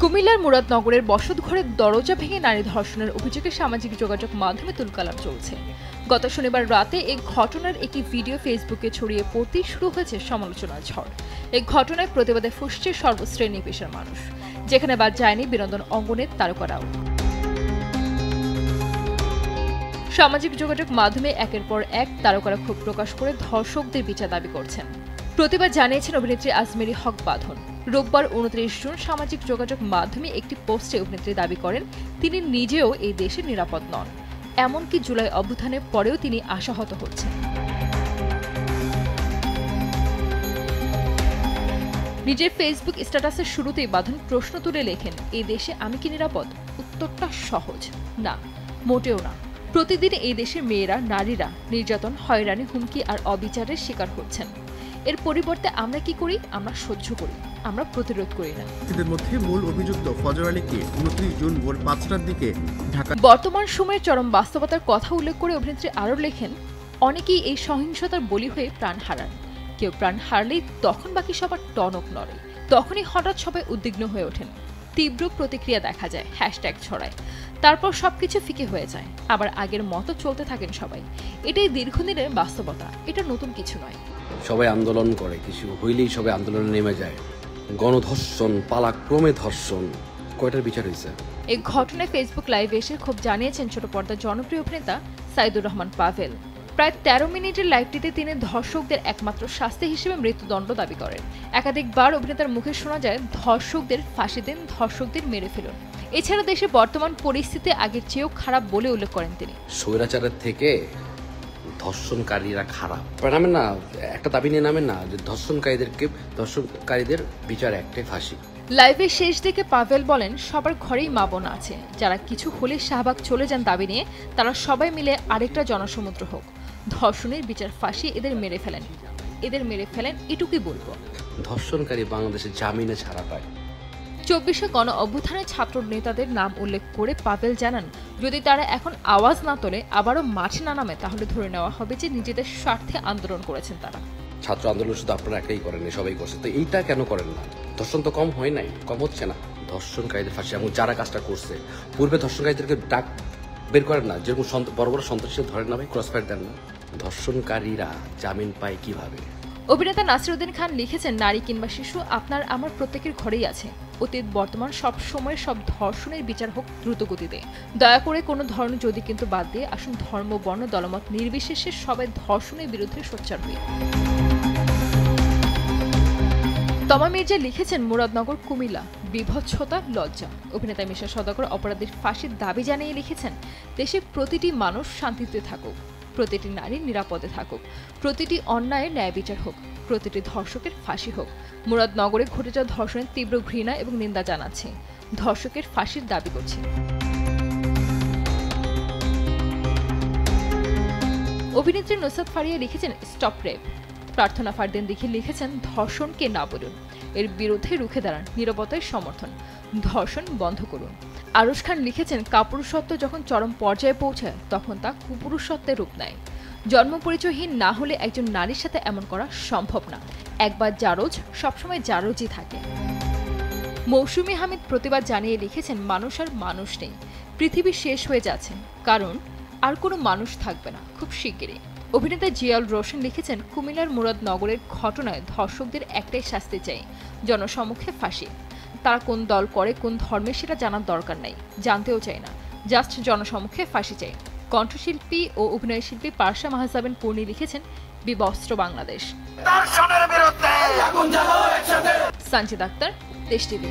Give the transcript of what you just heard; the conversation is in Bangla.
কুমিল্লার মুরাদনগরের বসতঘরের দরজা ভেঙে নারী ধর্ষণের অভিযোগে সামাজিক যোগাযোগ মাধ্যমে তুলকালাম চলছে। গত শনিবার রাতে এই ঘটনার একটি ভিডিও ফেসবুকে ছড়িয়ে পড়তেই শুরু হয়েছে সমালোচনার ঝড়। এই ঘটনায় প্রতিবাদে ফুঁসছে সর্বশ্রেণী পেশার মানুষ, যেখানে বাদ যায়নি বিনোদন অঙ্গনের তারকারাও। সামাজিক যোগাযোগ মাধ্যমে একের পর এক তারকারা ক্ষোভ প্রকাশ করে ধর্ষকদের বিচার দাবি করছেন। প্রতিবাদ জানিয়েছেন অভিনেত্রী আজমেরী হক বাঁধন। রোববার 29 জুন সামাজিক যোগাযোগ মাধ্যমে একটি পোস্টে অভিনেত্রী দাবি করেন তিনি নিজেও এই দেশে নিরাপদ নন, এমনকি জুলাই অভ্যুত্থানের পরেও তিনি আশাহত হচ্ছেন। নিজের ফেসবুক স্ট্যাটাসের শুরুতেই বাঁধন প্রশ্ন তুলে লেখেন, এই দেশে আমি কি নিরাপদ? উত্তরটা সহজ, না, মোটেও না। প্রতিদিন এই দেশের মেয়েরা, নারীরা নির্যাতন, হয়রানি, হুমকি আর অবিচারের শিকার হচ্ছেন। এর পরিবর্তে আমরা কি করি? আমরা সহ্য করি, আমরা প্রতিরোধ করি না। এদের মধ্যে মূল অভিযুক্ত ফজর আলীকে 29 জুন ভোর 5টার দিকে ঢাকা। বর্তমান সময়ের চরম বাস্তবতার কথা উল্লেখ করে অভিনেত্রী আরও লেখেন, অনেকেই এই সহিংসতার বলি হয়ে প্রাণ হারান। কেউ প্রাণ হারলেই তখন বাকি সবার টনক নড়ে। তখনই হঠাৎ সবাই উদ্বিগ্ন হয়ে ওঠেন, তীব্র প্রতিক্রিয়া দেখা যায়, হ্যাশট্যাগ ছড়ায়, তারপর সবকিছু ফিকে হয়ে যায়, আবার আগের মতো চলতে থাকেন সবাই। এটাই দীর্ঘদিনের বাস্তবতা, এটা নতুন কিছু নয়। সবাই আন্দোলন করে, কিছু হইলেই সবাই আন্দোলনে নেমে যায়। গণধর্ষণ, পালাক্রমে ধর্ষণ, কয়টার বিচার হয়েছে? এই ঘটনায় ফেসবুক লাইভে এসে ক্ষোভ জানিয়েছেন ছোট পর্দার জনপ্রিয় অভিনেতা সাইদুর রহমান পাভেল। প্রায় 13 মিনিটের লাইভটিতে তিনি ধর্ষকদের একমাত্র শাস্তি হিসেবে মৃত্যুদণ্ড দাবি করেন। একাধিকবার অভিনেতার মুখে শোনা যায়, ধর্ষকদের ফাঁসি দিন, ধর্ষকদের মেরে ফেলুন। এছাড়া দেশের বর্তমান পরিস্থিতি আগের চেয়েও খারাপ বলে উল্লেখ করেন তিনি। স্বৈরাচারের থেকে ধর্ষণকারীরা খারাপ নামেন না, একটা দাবি নিয়ে নামেন না যে ধর্ষণকারীদের বিচার একটাই, ফাঁসি। লাইভের শেষ দিকে পাভেল বলেন, সবার ঘরেই মা বোন আছে, যারা কিছু হলে শাহবাগ চলে যান দাবি নিয়ে, তারা সবাই মিলে আরেকটা জনসমুদ্র হোক। ধর্ষণের বিচার, ফাঁসি, এদের মেরে ফেলেন, এটুকুই বলবো। ধর্ষণকারী বাংলাদেশে জামিনে ছাড়া পায়। 24শে গণ অভ্যুত্থানের ছাত্র নেতাদের নাম উল্লেখ করে পাভেল জানান, যদি তারা এখন আওয়াজ না তোলে, আবারও মাঠে না নামে, তাহলে ধরে নেওয়া হবে যে নিজেদের স্বার্থে আন্দোলন করেছেন তারা। ছাত্র আন্দোলন শুধু আপনারা একাই করেন, সবাই করছে, তো এইটা কেন করেন না? ধর্ষণ তো কম হয় নাই, কম হচ্ছে না। ধর্ষণকারীদের ফাঁসি, এবং যারা কাজটা করছে পূর্বে ধর্ষণকারীদেরকে ডাক বের করেন না, যেরকম বড় বড় সন্ত্রাসী ধরেন না, ক্রসফায়ার দেন না। ধর্ষণকারীরা জামিন পায় কিভাবে? অভিনেতা নাসিরউদ্দিন খান লিখেছেন, নারী কিংবা শিশু আপনার আমার প্রত্যেকের ঘরেই আছে। অতীত বর্তমান সব সময় সব ধর্ষণের বিচার হোক দ্রুতগতিতে। দয়া করে কোনো ধরনের যদি কিন্তু বাদ দিয়ে আসুন ধর্ম, বর্ণ, দলমত নির্বিশেষে সবাই ধর্ষণের বিরুদ্ধে সোচ্চার হই। তমা মির্জা লিখেছেন, মুরাদনগর, কুমিল্লা, বিভৎসতা, লজ্জা। অভিনেতা মিশা সওদাগর অপরাধীর ফাঁসির দাবি জানিয়ে লিখেছেন, দেশের প্রতিটি মানুষ শান্তিতে থাকুক, প্রতিটি নারী নিরাপদে থাকুক, প্রতিটি অন্যায়ের ন্যায় বিচার হোক, প্রতিটি ধর্ষকের ফাঁসি হোক। মুরাদনগরে ঘটে যাওয়া ধর্ষণের তীব্র ঘৃণা এবং নিন্দা জানাচ্ছে, ধর্ষকের ফাঁসির দাবি করছে। অভিনেত্রী নুসরাত ফারিয়া লিখেছেন, স্টপ রেপ। প্রার্থনা ফারদিন লিখেছেন, ধর্ষণকে না বলুন, এর বিরুদ্ধে রুখে দাঁড়ান, নীরবতায় সমর্থন, ধর্ষণ বন্ধ করুন। আরশ খান লিখেছেন, কাপুরুষত্ব যখন চরম পর্যায়ে পৌঁছায় তখন তা কুপুরুষত্বের রূপ নেয়। জন্ম পরিচয়হীন না হলে একজন নারীর সাথে এমন করা সম্ভব না। একবার জারজ, সবসময় জারজই থাকে। মৌসুমী হামিদ প্রতিবাদ জানিয়ে লিখেছেন, মানুষ আর মানুষ নেই, পৃথিবী শেষ হয়ে যাচ্ছে, কারণ আর কোনো মানুষ থাকবে না খুব শিগগিরই। অভিনেতা জিয়াউল রোশন লিখেছেন, কুমিল্লার মুরাদনগরের ঘটনায় ধর্ষকদের একটাই শাস্তি চাই, জনসমক্ষে ফাঁসি। তারা কোন দল করে, কোন ধর্মের, সেটা জানার দরকার নাই, জানতেও চাই না, জাস্ট জনসমক্ষে ফাঁসি চাই। কণ্ঠশিল্পী ও অভিনয় শিল্পী পারসা মাহজাবিন পূর্ণি লিখেছেন, বিবস্ত্র বাংলাদেশ। ধর্ষণের বিরুদ্ধে সঞ্জিত আক্তার, দেশ টিভি।